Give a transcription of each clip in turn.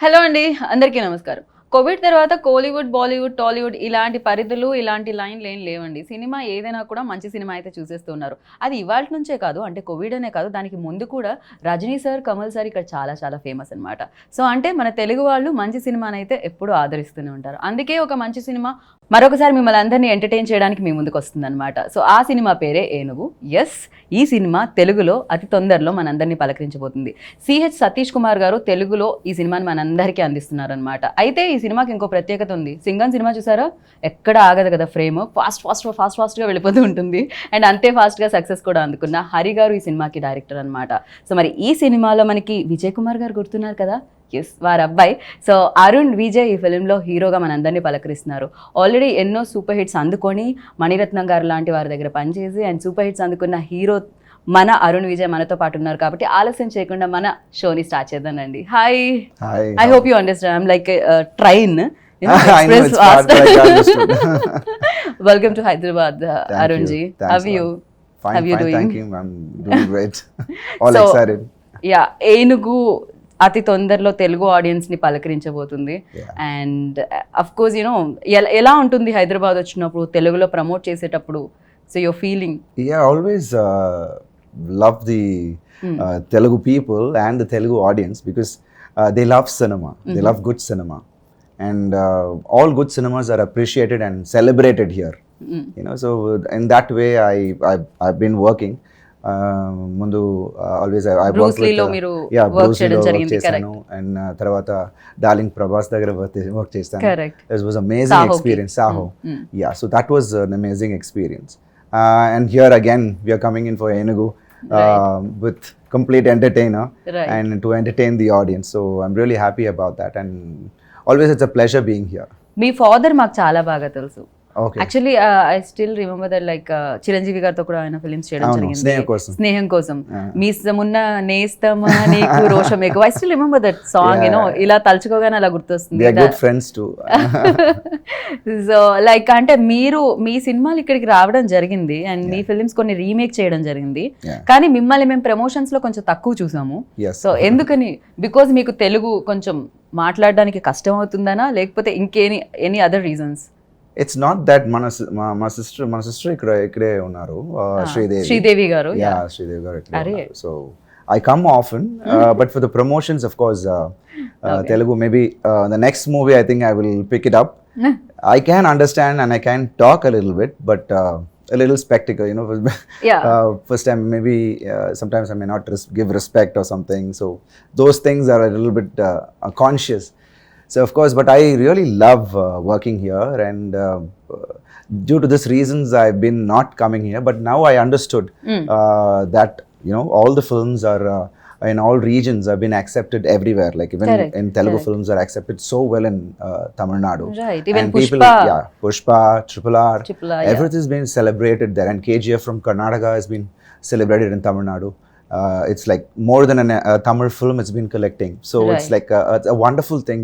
Hello అండి, అందరికీ నమస్కారం. కోవిడ్ తర్వాత కోలీవుడ్, బాలీవుడ్, టాలీవుడ్ ఇలాంటి పరిధులు, ఇలాంటి లైన్‌లు ఏం లేవండి. సినిమా ఏదైనా కూడా మంచి సినిమా అయితే చూసేస్తున్నారు. అది ఇవాల్టి నుంచే కాదు, అంటే కోవిడ్ అనే కాదు, దానికి ముందు కూడా రజనీ సార్, కమల్ సార్ ఇక్కడ చాలా చాలా ఫేమస్ అనమాట. సో, అంటే మన తెలుగు వాళ్ళు మంచి సినిమానైతే ఎప్పుడూ ఆదరిస్తూనే ఉంటారు. అందుకే ఒక మంచి సినిమా మరొకసారి మిమ్మల్ని అందరినీ ఎంటర్‌టైన్ చేయడానికి మీ ముందుకొస్తుందనమాట. సో, ఆ సినిమా పేరే 'ఏనుగు'. యెస్, ఈ సినిమా తెలుగులో అతి తొందరలో మనందరినీ పలకరించబోతుంది. సిహెచ్ సతీష్ కుమార్ గారు తెలుగులో ఈ సినిమాని మనందరికీ అందిస్తున్నారనమాట. అయితే ఈ సినిమాకి ఇంకో ప్రత్యేకత ఉంది. 'సింగం' సినిమా చూసారా? ఎక్కడ ఆగదు కదా ఫ్రేమ్. ఫాస్ట్‌గా వెళ్ళిపోతూ ఉంటుంది. అండ్ అంతే ఫాస్ట్‌గా సక్సెస్ కూడా అందుకున్న హరి గారు ఈ సినిమాకి డైరెక్టర్ అనమాట. సో, మరి ఈ సినిమాలో మనకి విజయ్ కుమార్ గారు గుర్తున్నారు కదా? ఎస్, వారి అబ్బాయి. సో, అరుణ్ విజయ్ ఈ ఫిలింలో హీరోగా మనందరినీ పలకరిస్తున్నారు. ఆల్రెడీ ఎన్నో సూపర్ హిట్స్ అందుకొని మణిరత్నం గారు లాంటి వారి దగ్గర పనిచేసి అండ్ సూపర్ హిట్స్ అందుకున్న హీరో మన అరుణ్ విజయ్ మనతో పాటు ఉన్నారు. కాబట్టి ఆలస్యం చేయకుండా మన షోని స్టార్ట్ చేద్దామండి. Hi, I hope you understand. I'm like train. Welcome to Hyderabad, Arun ji. How you? Fine, thank you. I'm doing great. All excited. Yeah, ఏనుగు అతి తొందరలో తెలుగు ఆడియన్స్ ని పలకరించబోతుంది. అండ్ అఫ్ కోర్స్ యూనో ఎలా ఉంటుంది హైదరాబాద్ వచ్చినప్పుడు తెలుగులో ప్రమోట్ చేసేటప్పుడు? So your feeling? Yeah, always love the Telugu people and the Telugu audience because they love cinema. They love good cinema, and all good cinemas are appreciated and celebrated here. You know, so in that way I've been working. ముందు always I work with Bruce లీలో work చేశాను. And తర్వాత darling Prabhas దగ్గర work చేస్తాను. It was amazing experience. Saaho, yeah, so that was an amazing experience. And here again we are coming in for Enugu with complete entertainer, and to entertain the audience. So I'm really happy about that, and always it's a pleasure being here. Me father మాకు చాలా బాగా తెలుసు. Okay. Actually, I still remember that like Chiranjeevi గారితో కూడా ఆయన films చేయడం జరిగింది. స్నేహం కోసం మీ సమున్న నేస్తమా నీకు రోషం ఎక్కువ. I still remember that song, you know, ఇలా తలుచుకోగానే అలా గుర్తొస్తుంది. They are good friends too. So like అంటే మీరు మీ సినిమాలు ఇక్కడికి రావడం జరిగింది అండ్ మీ ఫిలిమ్స్ కొన్ని రీమేక్ చేయడం జరిగింది. కానీ మిమ్మల్ని మేము ప్రమోషన్స్ లో కొంచెం తక్కువ చూసాము. సో ఎందుకని? బికాజ్ మీకు తెలుగు కొంచెం మాట్లాడడానికి కష్టం అవుతుందనా, లేకపోతే any other reasons? It's not that my sister ikkade unnaru, Sridevi garu. Yeah, Sridevi garu. So I come often, but for the promotions, of course, Telugu, maybe the next movie I think I will pick it up. I can understand and I can talk a little bit, but a little spectacle, you know. First time maybe sometimes I may not give respect or something, so those things are a little bit conscious. So of course, but I really love working here, and due to this reasons I've been not coming here, but now I understood that, you know, all the films are in all regions have been accepted everywhere, like even in Telugu films are accepted so well in Tamil Nadu, right? Even and Pushpa, people, Pushpa, Triple R, everything has been celebrated there, and KGF from Karnataka has been celebrated in Tamil Nadu. It's like more than a Tamil film it's been collecting, so it's like it's a wonderful thing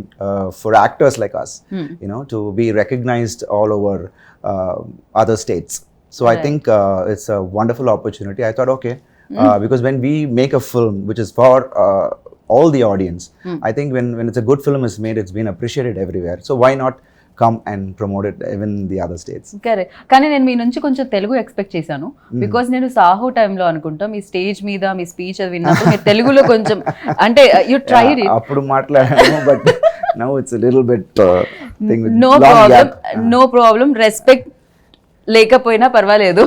for actors like us, you know, to be recognized all over other states. So I think it's a wonderful opportunity. I thought, okay, because when we make a film which is for all the audience, I think when it's a good film is made, it's been appreciated everywhere, so why not come and promote it even the other states. Correct. కానీ నేను మీ నుంచి కొంచెం Telugu expect చేశాను. Because నేను సాహో టైంలో అనుకుంటా మీ stage మీద మీ speech అది విన్నప్పుడు మీరు తెలుగులో కొంచెం అంటే యు ట్రైడ్ ఇట్. అప్పుడు మాట్లాడాను, but now it's a little bit thing with no problem. Respect లేకపోయినా పర్వాలేదు,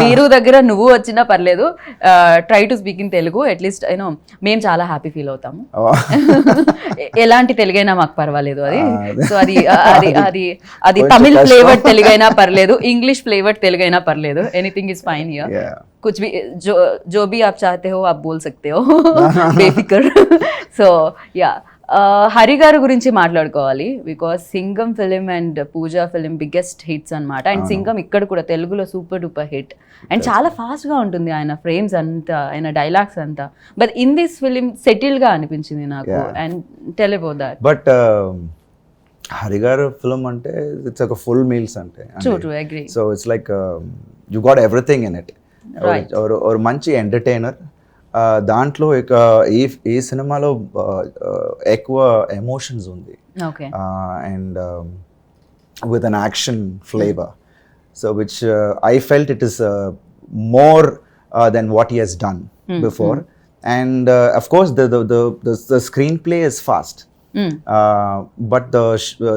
మీరు దగ్గర నువ్వు వచ్చినా పర్లేదు. Try to speak in Telugu, at least you know మేము చాలా హ్యాపీ ఫీల్ అవుతాము. ఎలాంటి తెలుగైనా మాకు పర్వాలేదు అది. సో అది తమిళ్ ఫ్లేవర్డ్ తెలుగైనా పర్లేదు, ఇంగ్లీష్ ఫ్లేవర్డ్ తెలుగైనా పర్లేదు, ఎనీథింగ్ ఇస్ ఫైన్ హియర్. कुछ भी जो भी आप चाहते हो आप बोल सकते हो, बेफिक्र. సో యా, హరి గారి గురించి మాట్లాడుకోవాలి. Because Singam film and Pooja film biggest hits అనమాట. అండ్ సింగం ఇక్కడ కూడా తెలుగులో సూపర్ డూపర్ హిట్, అండ్ చాలా ఫాస్ట్గా ఉంటుంది ఆయన ఫ్రేమ్స్ అంతా, ఆయన డైలాగ్స్ అంతా. బట్ ఇన్ దిస్ ఫిలిం సెటిల్గా అనిపించింది నాకు. And tell about that. But Hari గారు ఫిలిం అంటే ఇట్స్ ఒక ఫుల్ మీల్స్ అంటే. True, agree. So it's like you got everything in it. ఒక మంచి ఎంటర్టైనర్, దాంట్లో ఇక ఈ సినిమాలో ఎక్కువ ఎమోషన్స్ ఉంది okay and with an action flavor, so which I felt it is more than what he has done before. And of course the screenplay is fast, but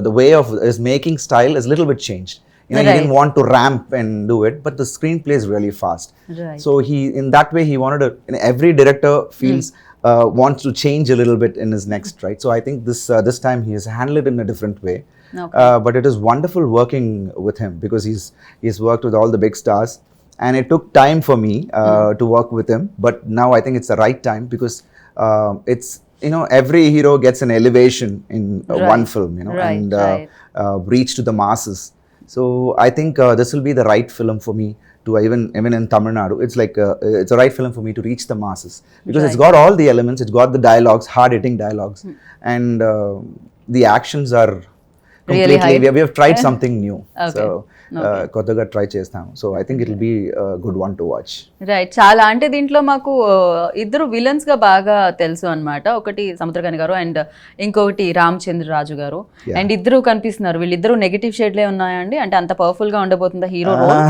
the way of his making style is a little bit changed. You know, he didn't want to ramp and do it, but the screenplay is really fast. Right. So he, in that way, he wanted to, every director feels wants to change a little bit in his next, right? So I think this time he has handled it in a different way. Okay. But it is wonderful working with him because he's worked with all the big stars, and it took time for me to work with him. But now I think it's the right time because it's, you know, every hero gets an elevation in one film, you know, and reach to the masses. So I think this will be the right film for me to even in Tamil Nadu. It's like it's a right film for me to reach the masses because it's got all the elements. It's got the dialogues, hard-hitting dialogues, and the actions are really high. We have tried something new. Okay. So కొత్తగా try చేస్తాం. So I think it will be a good one to watch. Right. చాలా అంటే దీంట్లో మాకు ఇద్దరు villains గా బాగా తెలుసు అన్నమాట. ఒకటి సముద్రకని గారు అండ్ ఇంకొకటి రామచంద్రరాజు గారు. అండ్ ఇద్దరు కనిపిస్తున్నారు. వీళ్ళిద్దరు నెగటివ్ షేడ్లే ఉన్నాయండి, అంటే అంత పవర్ఫుల్ గా ఉండబోతుందా hero role?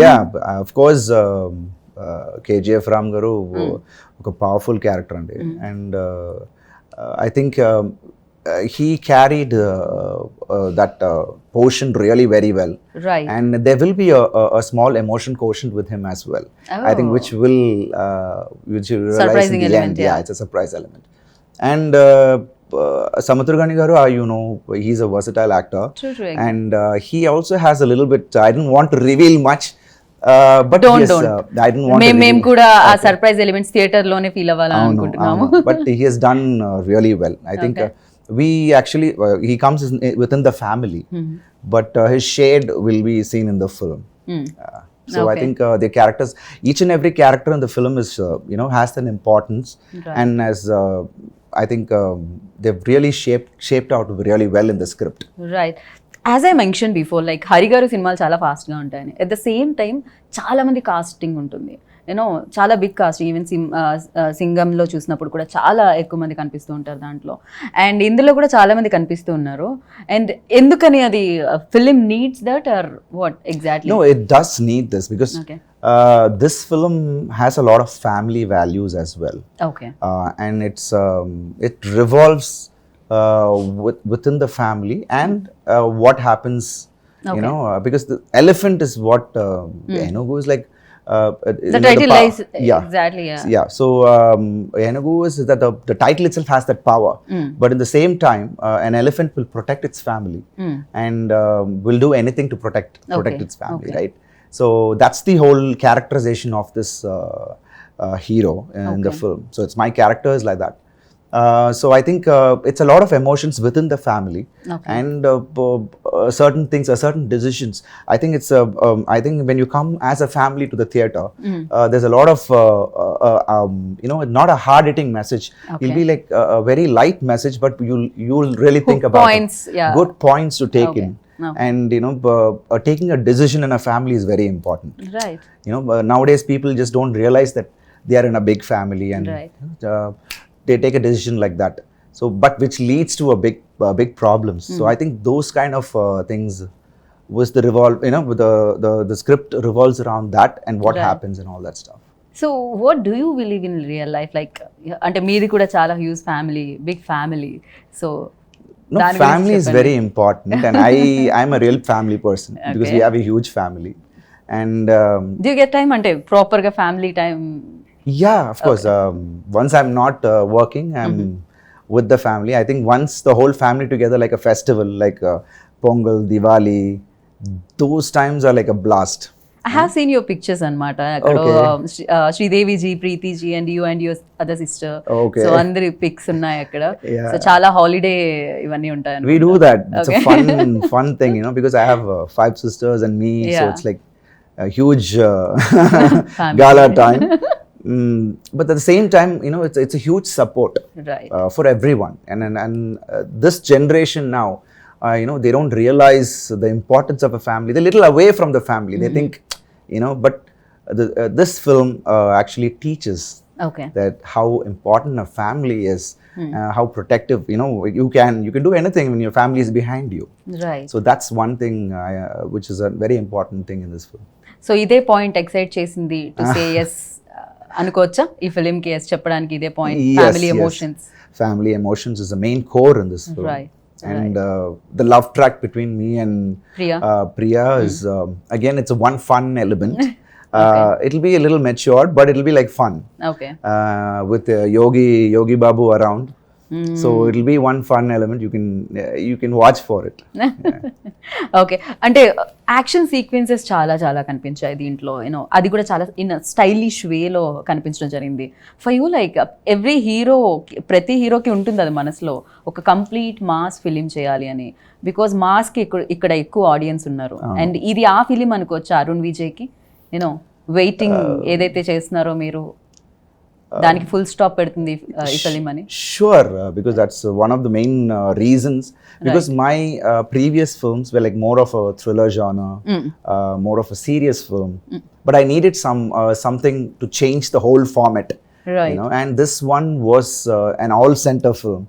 Yeah of course KGF Ram గారు ఒక పవర్ఫుల్ క్యారెక్టర్ అండి. And I think he carried that portion really very well, right? And there will be a small emotion quotient with him as well. I think which will realize surprising in the element, end. Yeah, it's a surprise element. And Samudragani garu, you know, he's a versatile actor. True. And he also has a little bit, I didn't want to reveal much, but don't. I didn't want to మేము కూడా ఆ surprise elements theatre లోనే feel అవ్వాలని అనుకుంటున్నాము. But he has done really well. I think we actually he comes within the family, but his shade will be seen in the film. So I think the characters, each and every character in the film is you know, has an importance, and as I think they've really shaped out really well in the script. Right. As I mention before, like Hari గారు సినిమాలు చాలా ఫాస్ట్గా ఉంటాయని, at the same time చాలా మంది casting ఉంటుంది, you know చాలా big cost. Even సింగంలో చూసినప్పుడు కూడా చాలా ఎక్కువ మంది కనిపిస్తూ ఉంటారు దాంట్లో, అండ్ ఇందులో కూడా చాలా మంది కనిపిస్తూ ఉన్నారు. అండ్ ఎందుకని అది film needs that or what exactly? No, it does need this because this film has a lot of family values as well. Okay. And it revolves within the family and what happens, you know, because the elephant is what Enugu is like. The title lies exactly. Yeah. So Enugu is that the title itself has that power, but in the same time, an elephant will protect its family and will do anything to protect its family, right? So that's the whole characterization of this hero in the film. So it's my character is like that. So I think it's a lot of emotions within the family, and certain things, certain decisions. I think it's I think when you come as a family to the theater, there's a lot of you know, not a hard-hitting message. It'll be like a very light message, but you'll really think about points, good points to take in. And you know, taking a decision in a family is very important. Right. You know, nowadays people just don't realize that they are in a big family, and they take a decision like that, so but which leads to a big problems. So I think those kind of things was the you know, the script revolves around that and what happens and all that stuff. So what do you believe in real life? Like, ante meedi kuda chala huge family, big family, so no, family is very important, and I'm a real family person because we have a huge family. And do you get time ante proper ga family time? Yeah, of course. Once I'm not working, I'm with the family. I think once the whole family together, like a festival, like Pongal, Diwali, those times are like a blast. I have seen your pictures anamata. Akkado Sridevi ji, Preeti ji, and your other sister. Okay. So andri pics unnai akkada. So chala holiday ivanni untayi. We do that. It's a fun thing, you know, because I have 5 sisters and me, so it's like a huge gala time. But at the same time, you know, it's a huge support, right, for everyone, and this generation now, you know, they don't realize the importance of a family. They're little away from the family. They think, you know, but this film actually teaches Okay. that how important a family is, how protective, you can do anything when your family is behind you. Right. So that's one thing which is a very important thing in this film. So ఇదే point excite చేసింది to say yes అనుకోవచ్చా ఈ film కి yes చెప్పడానికి ఇదే point family emotions Family emotions is the main core in this film. Right. And the love track between me and Priya is again, it's a one fun element. It'll be a little matured, but it'll be like fun. Okay With Yogi Babu around. So it'll be one fun element. You can watch for it. Okay అంటే action sequences చాలా చాలా కనిపించాయి దీంట్లో అది కూడా చాలా in stylish వేలో కనిపించడం జరిగింది. For you like every hero, ప్రతి హీరోకి ఉంటుంది అది మనసులో ఒక కంప్లీట్ మాస్ ఫిలిం చేయాలి అని, బికాజ్ మాస్కి ఇక్కడ ఎక్కువ ఆడియన్స్ ఉన్నారు. అండ్ ఇది ఆ ఫిలిం అనుకోవచ్చు అరుణ్ విజయ్కి వెయిటింగ్ ఏదైతే చేస్తున్నారో మీరు దానికి ఫుల్ స్టాప్ పెడుతుంది ఈ ఫిలిం అని. Sure, because that's one of the main reasons. Because my previous films were like more of a thriller genre, more of a serious film. But I needed something to change the whole format. Right. And this one was an all-center film,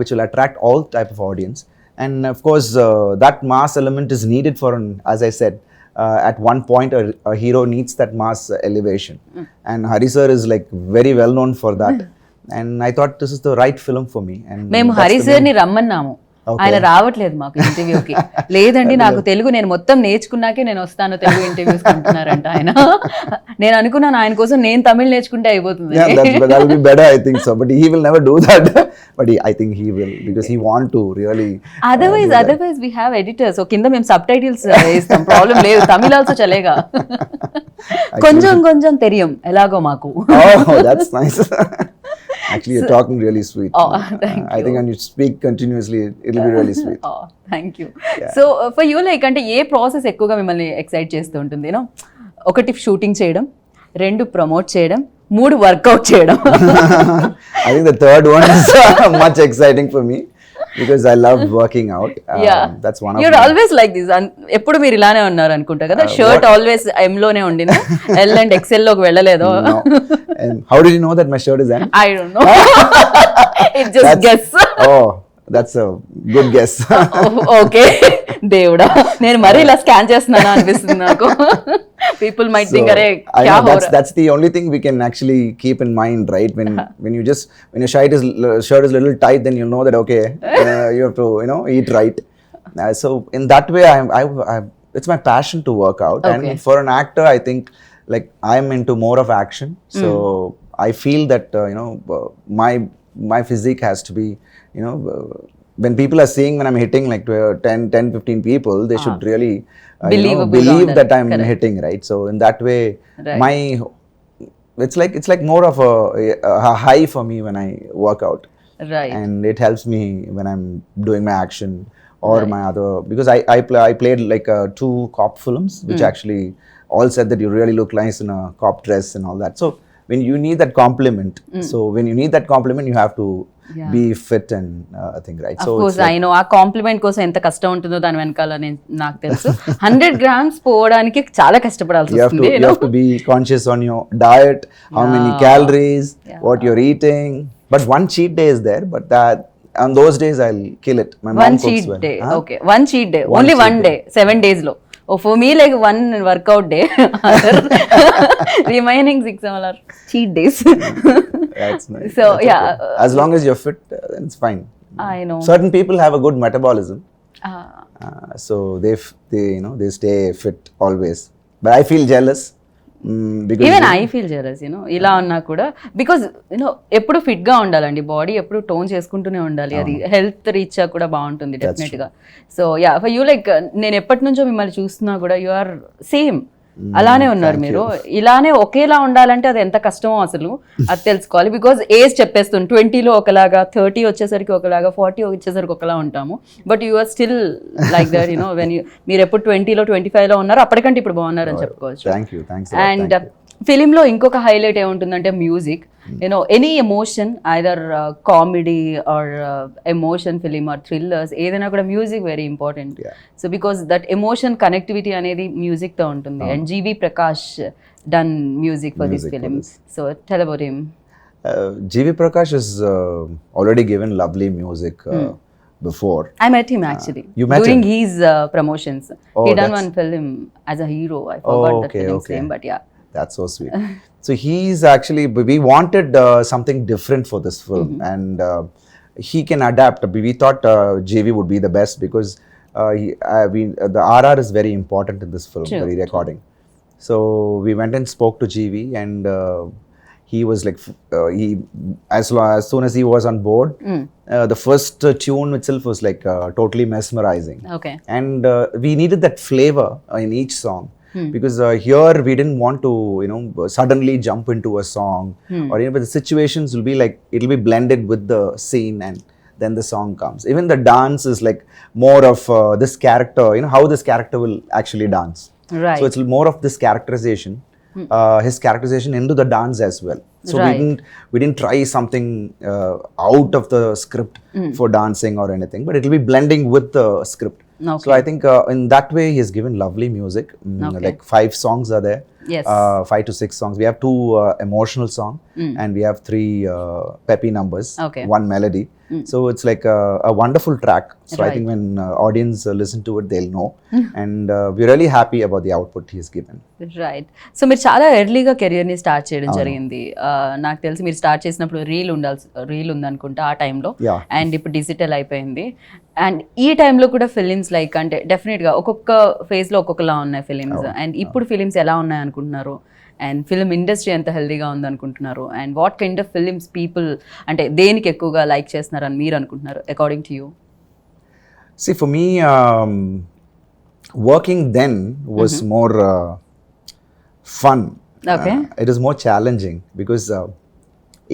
which will attract all type of audience. And of course, that mass element is needed for, as I said, at one point a hero needs that mass elevation, and Hari sir is like very well known for that. And I thought this is the right film for me. And మేము Hari sir ని రమ్మన్నాము, ఆయన రావట్లేదు మాకు ఇంటర్వ్యూకి. లేదండి నాకు తెలుగు నేను మొత్తం నేర్చుకున్నాకే నేను వస్తాను తెలుగు ఇంటర్వ్యూస్ అంటున్నారంట ఆయన. నేను అనుకున్నాను ఆయన కోసం నేను తమిళ్ నేర్చుకుంటే అయిపోతుంది. that will be better, I think so, but he will never do that. But I think he will, because he want to really otherwise we have editors, so కింద మేము సబ్ టైటిల్స్ ఇస్తాం, ప్రాబ్లం లేదు, Tamil also చలేగా. కొంచెం తెలియం ఎలాగో మాకు. Oh, that's nice. Actually, you're talking really sweet. Oh, thank you. I think when you speak continuously, it'll be really sweet. Oh, thank you. So for you, like అంటే ఏ process ఎక్కువగా మిమ్మల్ని excite చేస్తూ ఉంటుంది? ఒకటి shooting చేయడం, రెండు promote చేయడం, మూడు వర్కౌట్ చేయడం. I think the third one is much exciting for me, because I love working out. That's one of You're always like this. ఎప్పుడు మీరు ఇలానే ఉన్నారు అనుకుంటా కదా. షర్ట్ ఆల్వేస్ ఎం లోనే ఉండింది, ఎల్ అండ్ ఎక్సెల్ లోకి వెళ్ళలేదు. No. And how did you know that my shirt is M? I don't know. It just guess. Oh, that's a good guess. Okay దేవుడా, నేను మరీ ఇలా స్కాన్ చేస్తున్నానా అనిపిస్తుంది నాకు. People might think అరే క్యా హో రहा. That's the only thing we can actually keep in mind, right? When your shirt is little tight, then you'll know that okay, you have to eat right. So in that way, I it's my passion to work out. Okay. And for an actor, I think like I'm into more of action. So I feel that my physique has to be, when people are seeing when I'm hitting like 10-15 people, they should really believe that I'm hitting, right? So in that way, it's like more of a high for me when I work out. Right. And it helps me when I'm doing my action or my other, because I played like 2 cop films, which actually all said that you really look nice in a cop dress and all that. So when you need that compliment, you have to be fit and thing, right? Of course, I know ఆ complement కోసం ఎంత కష్టం ఉంటుందో దాని వెనకాల నాకు తెలుసు. 100 grams పోవడానికి చాలా కష్టపడాల్సి వస్తుంది. You have to be conscious on your diet, how many calories, what you're eating. But one cheat day is there, but on those days I'll kill it. My mom cooks well. Day. Okay, one cheat day, only one day, 7 days lo. Oh, for me like one workout day, remaining 6 are cheat days. That's nice. So that's yeah, okay. As long as you're fit, then it's fine. I know. Certain people have a good metabolism, so they stay fit always. But I feel jealous. Because even I feel jealous ఇలా ఉన్నా కూడా, because ఎప్పుడు fit గా ఉండాలండి, body ఎప్పుడు tone చేసుకుంటూనే ఉండాలి, అది హెల్త్ రీచ్ కూడా బాగుంటుంది డెఫినెట్ గా. So yeah, for you like నేను ఎప్పటి నుంచో మిమ్మల్ని చూస్తున్నా కూడా యు ఆర్ సేమ్, అలానే ఉన్నారు మీరు. ఇలానే ఒకేలా ఉండాలంటే అది ఎంత కష్టమో అసలు అది తెలుసుకోవాలి. బికాజ్ ఏజ్ చెప్పేస్తుంది, 20లో ఒకలాగా, 30 వచ్చేసరికి ఒకలాగా, 40 వచ్చేసరికి ఒకలా ఉంటాము. But you are still like that, when మీరు ఎప్పుడు 20లో 25లో ఉన్నారు, అప్పటికంటే ఇప్పుడు బాగున్నారు అని చెప్పుకోవచ్చు. అండ్ ఫిలింలో ఇంకొక హైలైట్ ఏముంటుందంటే music. Any emotion, either comedy or emotion film or thrillers, ఏదైనా కూడా music very important. So because that emotion connectivity అనేది మ్యూజిక్తో ఉంటుంది. And GV Prakash done music for this film. So tell about him. GV Prakash has already given lovely music before. I met him actually You met during him? his promotions. Oh, He done that's- one film as a hero. I forgot that okay, film's okay. name, but yeah. That's so sweet. So he's actually, we wanted something different for this film, and he can adapt. We thought JV would be the best because the RR is very important in this film, True, the re-recording. So we went and spoke to GV, and he was like, as soon as he was on board, the first tune itself was like totally mesmerizing. Okay. And we needed that flavor in each song. Because here we didn't want to, suddenly jump into a song, or but the situations will be like, it'll be blended with the scene, and then the song comes. Even the dance is like more of this character, how this character will actually dance. Right. So it's more of this characterization, his characterization into the dance as well. So Right. we didn't try something out of the script for dancing or anything, but it'll be blending with the script. Okay. So I think in that way he has given lovely music. Okay. Like 5 songs are there. Yes. 5 to 6 songs. We have 2 emotional song, and we have 3 peppy numbers. Okay. 1 melody. So it's like a wonderful track. So I Right. think when audience listen to it, they'll know. And we're really happy about the output he has given. Right so మీరు చాలా ఎర్లీగా కెరియర్ని start చేయడం జరిగింది. నాకు తెలిసి మీరు start చేసినప్పుడు రీల్ ఉందనుకుంటా ఆ టైంలో, Yeah. అండ్ ఇప్పుడు డిజిటల్ అయిపోయింది. అండ్ ఈ టైంలో కూడా ఫిలిమ్స్ లైక్ అంటే డెఫినెట్గా ఒక్కొక్క ఫేజ్లో ఒక్కొక్కలా ఉన్నాయి ఫిలిమ్స్. అండ్ ఇప్పుడు ఫిలిమ్స్ ఎలా ఉన్నాయి అనుకుంటున్నారు? అండ్ ఫిల్మ్ ఇండస్ట్రీ ఎంత హెల్దీగా ఉందనుకుంటున్నారు? And what kind of films people అంటే దేనికి ఎక్కువగా లైక్ చేస్తున్నారని మీరు అనుకుంటున్నారు according to you? See, for me, working then was more fun. Okay. It is more challenging because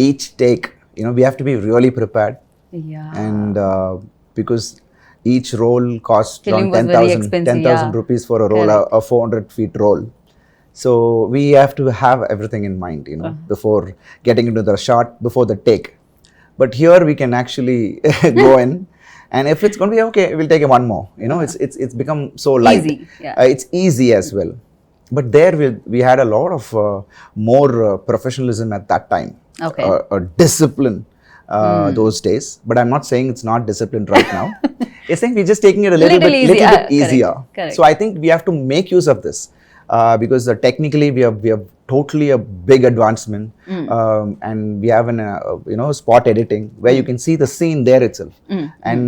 each take, we have to be really prepared. Yeah. And because each role costs Film around was very expensive, 10,000 yeah. rupees for a roll, a 400 feet roll. So we have to have everything in mind, before getting into the shot, before the take. But here we can actually go in, and if it's going to be okay, we'll take one more. It's become so light. Easy, yeah. It's easy as well. But there we had a lot of more professionalism at that time. Okay. Discipline those days. But I'm not saying it's not disciplined right now. It's saying we're just taking it a little Little easy, bit correct, easier. correct. So I think we have to make use of this. Because technically we have totally a big advancement, and we have an spot editing where you can see the scene there itself. And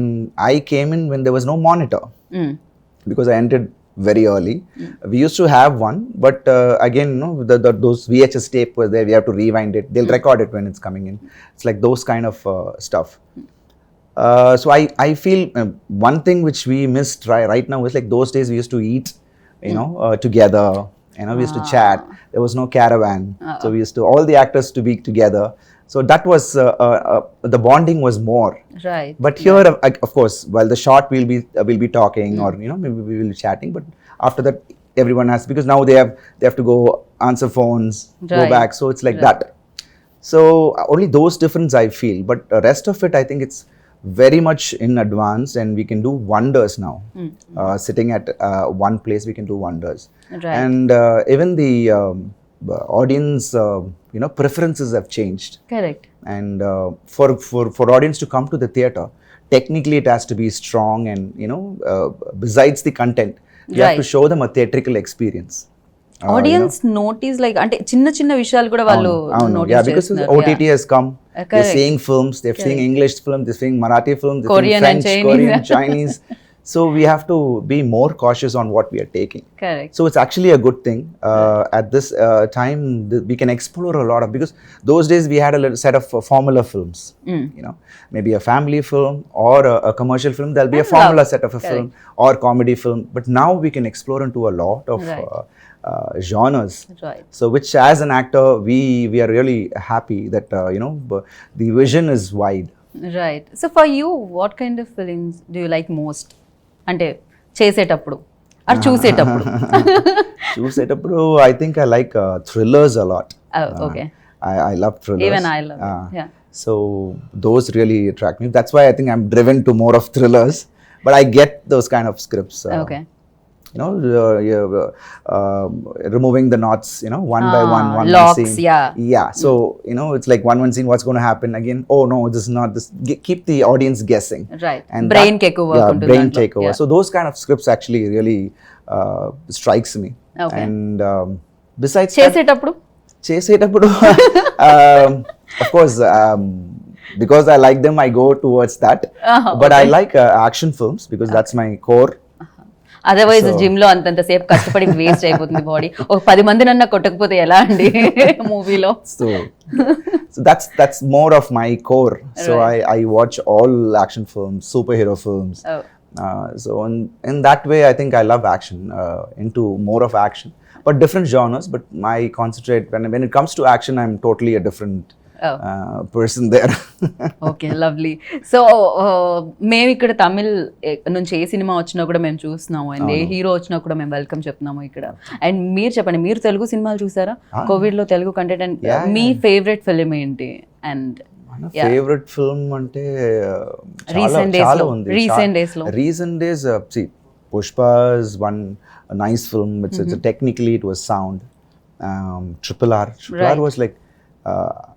I came in when there was no monitor, because I entered very early. We used to have one, but again, those VHS tape was there. We have to rewind it. They'll record it when it's coming in. It's like those kind of stuff. So I feel one thing which we missed right now is like those days we used to eat together. We used to chat. There was no caravan, so we used to all the actors to be together. So that was the bonding was more. Right. But here, of course, while the shot we'll be talking, or maybe we will be chatting. But after that, everyone has, because now they have to go answer phones, go Right. back. So it's like that. So only those difference I feel. But the rest of it, I think it's very much in advance, and we can do wonders now. Sitting at one place, we can do wonders. Right. And even the audience, preferences have changed. Correct. And for audience to come to the theater, technically it has to be strong, and besides the content, you have to Right. show them a theatrical experience. Audience notice like అంటే చిన్న చిన్న విషయాలు కూడా వాళ్ళు Yeah, notice because చేస్తున్నారు. OTT has come. They're correct. seeing films, they're seeing English films, they're seeing Marathi films, they're Korean seeing and French, Chinese. Korean, Chinese. So we have to be more cautious on what we are taking. Correct. So it's actually a good thing. At this time, we can explore a lot of, because those days we had a little set of formula films. Maybe a family film or a commercial film. There'll be a formula set of a film or comedy film. But now we can explore into a lot of Right. genres. Right. So which, as an actor, we are really happy that the vision is wide. Right. So for you what kind of films do you like most? అంటే చేసేటప్పుడు are చూసేటప్పుడు? చూసేటప్పుడు I think I like thrillers a lot. Okay. I love thrillers. Even I love it. Yeah. So those really attract me. That's why I think I'm driven to more of thrillers. But I get those kind of scripts. Okay. you know, removing the knots, you know, one by one locks, scene. yeah. So you know, it's like one scene, what's going to happen again? Oh no, this is not this. Keep the audience guessing. Right. And Brain take over. yeah, brain take over. Yeah. So those kind of scripts actually really strikes me. Okay. And besides that, చేసేటప్పుడు చేసేటప్పుడు of course, because I like them, I go towards that. But I like action films because that's my core. Otherwise gym లో అంతంత సేపు కష్టపడి waste అయిపోతుంది body. ఒక 10 మంది నన్న కొట్టకపోతే ఎలా అండి మూవీలో? So that's more of my core. So right. I watch all action films, superhero films. Oh. So in that way, I think I love action, into more of action, but different genres. But I concentrate when it comes to action, I'm totally a different person there. Okay, lovely. So మేము ఇక్కడ తమిళ్ నుంచి ఏ cinema వచ్చినా కూడా మేము చూస్తున్నాము, and A hero వచ్చినా కూడా మేము వెల్కమ్ చెప్తున్నాము ఇక్కడ. అండ్ మీరు చెప్పండి, మీరు తెలుగు సినిమాలు చూసారా? కోవిడ్ లో Telugu content, and me favourite film ఏంటి? అండ్ ఫేవరెట్ ఫిల్మ్ అంటే రీసెంట్ డేస్ లో see, Pushpa is one nice film. It's technically it was sound. Triple R was like,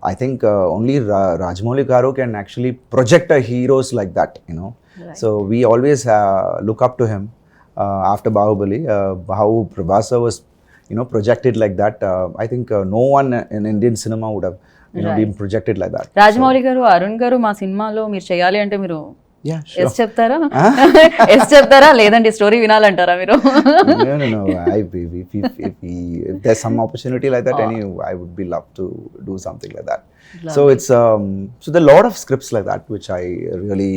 I think only Rajamouli Garu can actually project a heroes like that, you know. Right. So we always look up to him. After Bahubali, how Prabhasa was, you know, projected like that. I think no one in Indian cinema would have, you know, been projected like that. Rajamouli Garu, Arun Garu మా సినిమాలో మీరు చేయాలి అంటే మీరు Yeah, sure. Yes చెప్తారా? Yes చెప్తారా లేదంటే story వినాలంటారా మీరు? No. If there's some opportunity like that, I would be love to do something like that. Lovely. So it's so there are a lot of scripts like that which I really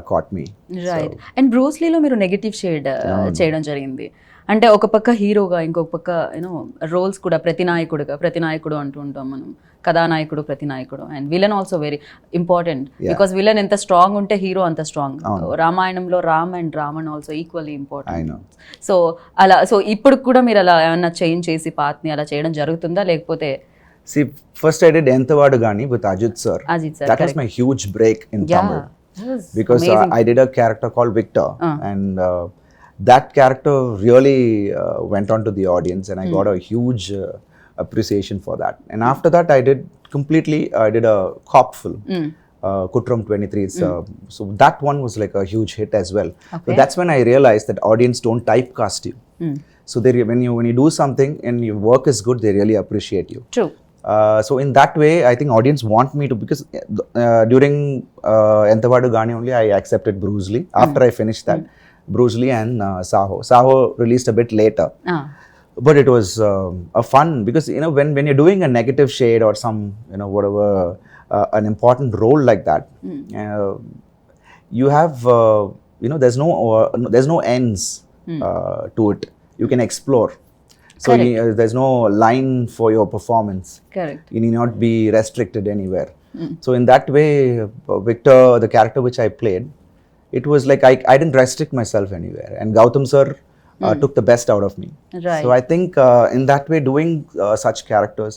caught me. Right. And Bruce Lee లో మీరు negative shade చేయడం జరిగింది. అంటే ఒక పక్క హీరోగా, ఇంకొక పక్క యూనో రోల్స్ కూడా ప్రతినాయకుడు అంటూ ఉంటాం మనం, కథానాయకుడు, ప్రతినాయకుడు. And villain also very important, because villain ఎంత స్ట్రాంగ్ ఉంటే హీరో అంత స్ట్రాంగ్. రామాయణంలో Ram and Ravan also equally important. So అలా, సో ఇప్పుడు కూడా మీరు అలా ఏమన్నా చేంజ్ చేసి పాత్ని అలా చేయడం జరుగుతుందా, లేకపోతే? See, first I did Enthavadu Gani with Ajit sir. That was my huge break in Tamil. Because I did a character called Victor, and that character really went on to the audience, and I got a huge appreciation for that. And after that I did a cop film, Kutram 23. So that one was like a huge hit as well. So that's when I realized that audience don't typecast you. So when you do something and your work is good, they really appreciate you. True. So in that way, I think audience want me to, because during Enthavadu Gani only I accepted Bruce Lee. After I finished that, Bruce Lee and Saho released a bit later. But it was a fun, because you know when you're doing a negative shade or some, you know, whatever, an important role like that, you have you know, there's no ends to it. You can explore. So there's no line for your performance. Correct. You need not be restricted anywhere. So in that way, Victor, the character which I played, it was like I didn't restrict myself anywhere, and Gautam sir took the best out of me. Right. So I think in that way, doing such characters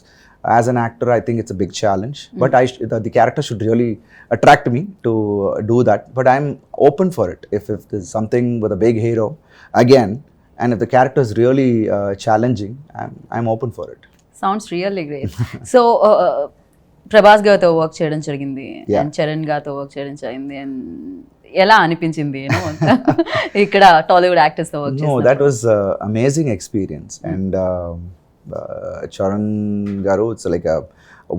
as an actor, I think it's a big challenge. But the character should really attract me to do that. But I'm open for it. If there's something with a big hero again, and if the character is really challenging, I'm open for it. Sounds really great. So Prabhas గారితో work చేయడం జరిగింది, and Charan గారితో work చేయడం జరిగింది, and ఎలా అనిపించింది ఇక్కడ Tollywood actors తో work? No, that was amazing experience. And Charan garu, it's like a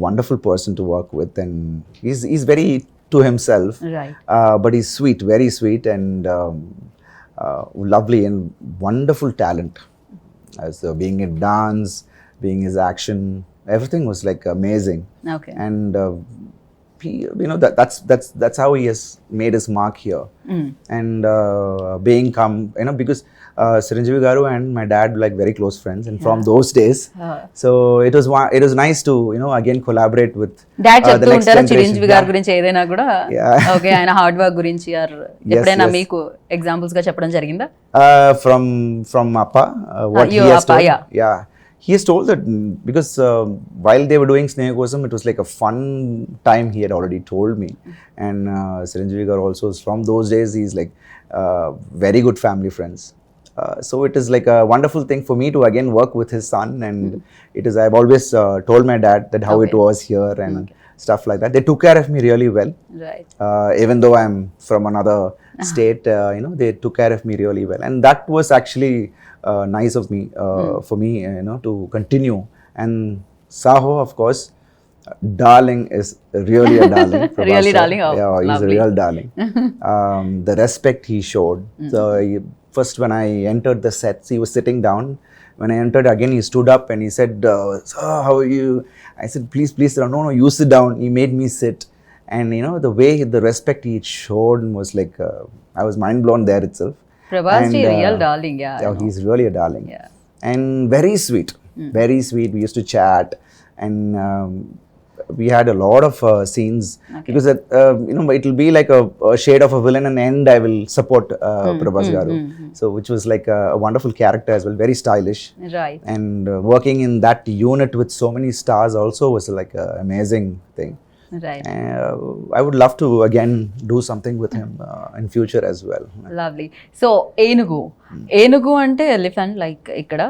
wonderful person to work with, and he's very to himself. Right. But he's sweet, very sweet, and lovely and wonderful talent. As being in dance, being his action, everything was like amazing. Okay. And he, you know, that's how he has made his mark here. And being you know, because Chiranjeevi garu and my dad were like very close friends, and from those days, so it was nice to, you know, again collaborate with dad చెప్తూ ఉంటారు చిరంజీవి గారి గురించి ఏదైనా కూడా. Okay, ఆయన hard work గురించి ఎప్పుడైనా మీకు ఎగ్జాంపుల్స్ గా చెప్పడం జరిగిందా? From Appa, what he has told. Yeah. He has told that because while they were doing Snehakosam, it was like a fun time, he had already told me. And Chiranjeevi garu also, from those days, he's like very good family friends. So it is like a wonderful thing for me to again work with his son, and it is, I've always told my dad that how it was here and stuff like that. They took care of me really well. Right. Even though I'm from another state, you know, they took care of me really well, and that was actually nice of me, for me, you know, to continue. And Saho, of course, darling, is really a darling. Prabhas Really sir. darling? Oh, yeah, he's lovely. a real darling. The respect he showed. So first when I entered the sets, he was sitting down. When I entered again, he stood up and he said, "Sir, how are you?" I said, "Please, please, sir." "No, no, you sit down." He made me sit, and you know, the way, the respect he showed was like, I was mind blown there itself. Prabhas And, ji, real darling, yeah. I Yeah, know. he's really a darling. Yeah. And very sweet, very sweet. We used to chat, and we had a lot of scenes, because you know, it will be like a shade of a villain, and end I will support Prabhas garu. So which was like a wonderful character as well, very stylish. Right. And working in that unit with so many stars also was like an amazing thing. Right. I would love to again do something with him in future as well. Lovely. So ఏనుగు అంటే elephant like ఇక్కడ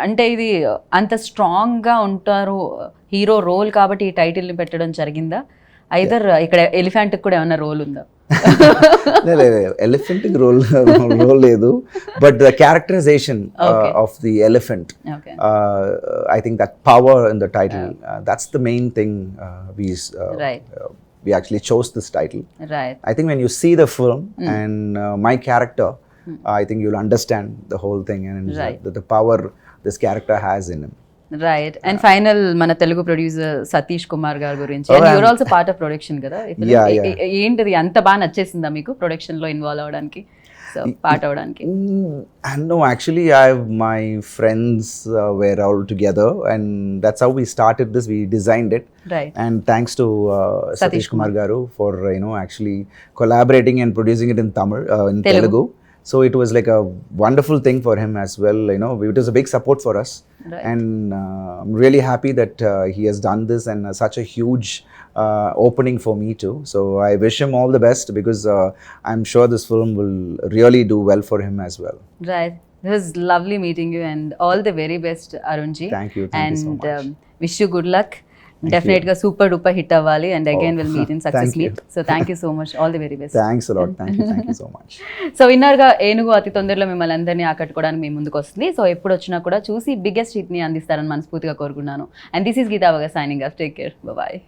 అంటే ఇది అంత strong గా ఉంటారు hero role కాబట్టి ఈ టైటిల్ ని పెట్టడం జరిగిందా? ఐదర్ ఇక్కడ ఎలిఫెంట్ కూడా ఏమైనా రోల్ ఉందా? ఎలిఫెంట్ రోల్ లేదు, but the characterization of the elephant, I think that power in the title, that's the main thing. We actually chose this title. Right. I think when you see the film and my character, I think you'll understand the whole thing, and the power this character has in him. Right. And final మన Telugu producer Satish Kumar గారి గురించి, and your also part of production కదా, ఏంటిది అంత బాగా నచ్చేసిందా మీకు production లో involve అవడానికి, పార్ట్ అవడానికి? No, actually my friends were all together, and that's how we started this. We designed it, right, and thanks to Satish Kumar garu for you know, actually collaborating and producing it in Tamil, in Telugu. So it was like a wonderful thing for him as well, you know. It was a big support for us. Right. And I'm really happy that he has done this, and such a huge opening for me too. So I wish him all the best, because I'm sure this film will really do well for him as well. Right. It was lovely meeting you, and all the very best, Arun ji. Thank you so much. Wish you good luck. Definitely గా super duper hit అవ్వాలి, and again will meet in success meet. So thank you so much, all the very best. Thanks a lot. Thank you so much. So విన్నర్గా ఏనుగు అతి తొందరలో మిమ్మల్ని అందరినీ ఆకట్టుకోవడానికి మీ ముందుకు వస్తుంది. So ఎప్పుడు వచ్చినా కూడా చూసి బిగ్గెస్ట్ హిట్ ని అందిస్తారని మనస్ఫూర్తిగా కోరుకున్నాను. అండ్ దిస్ ఈస్ గీతా వగా signing off. Take care, bye.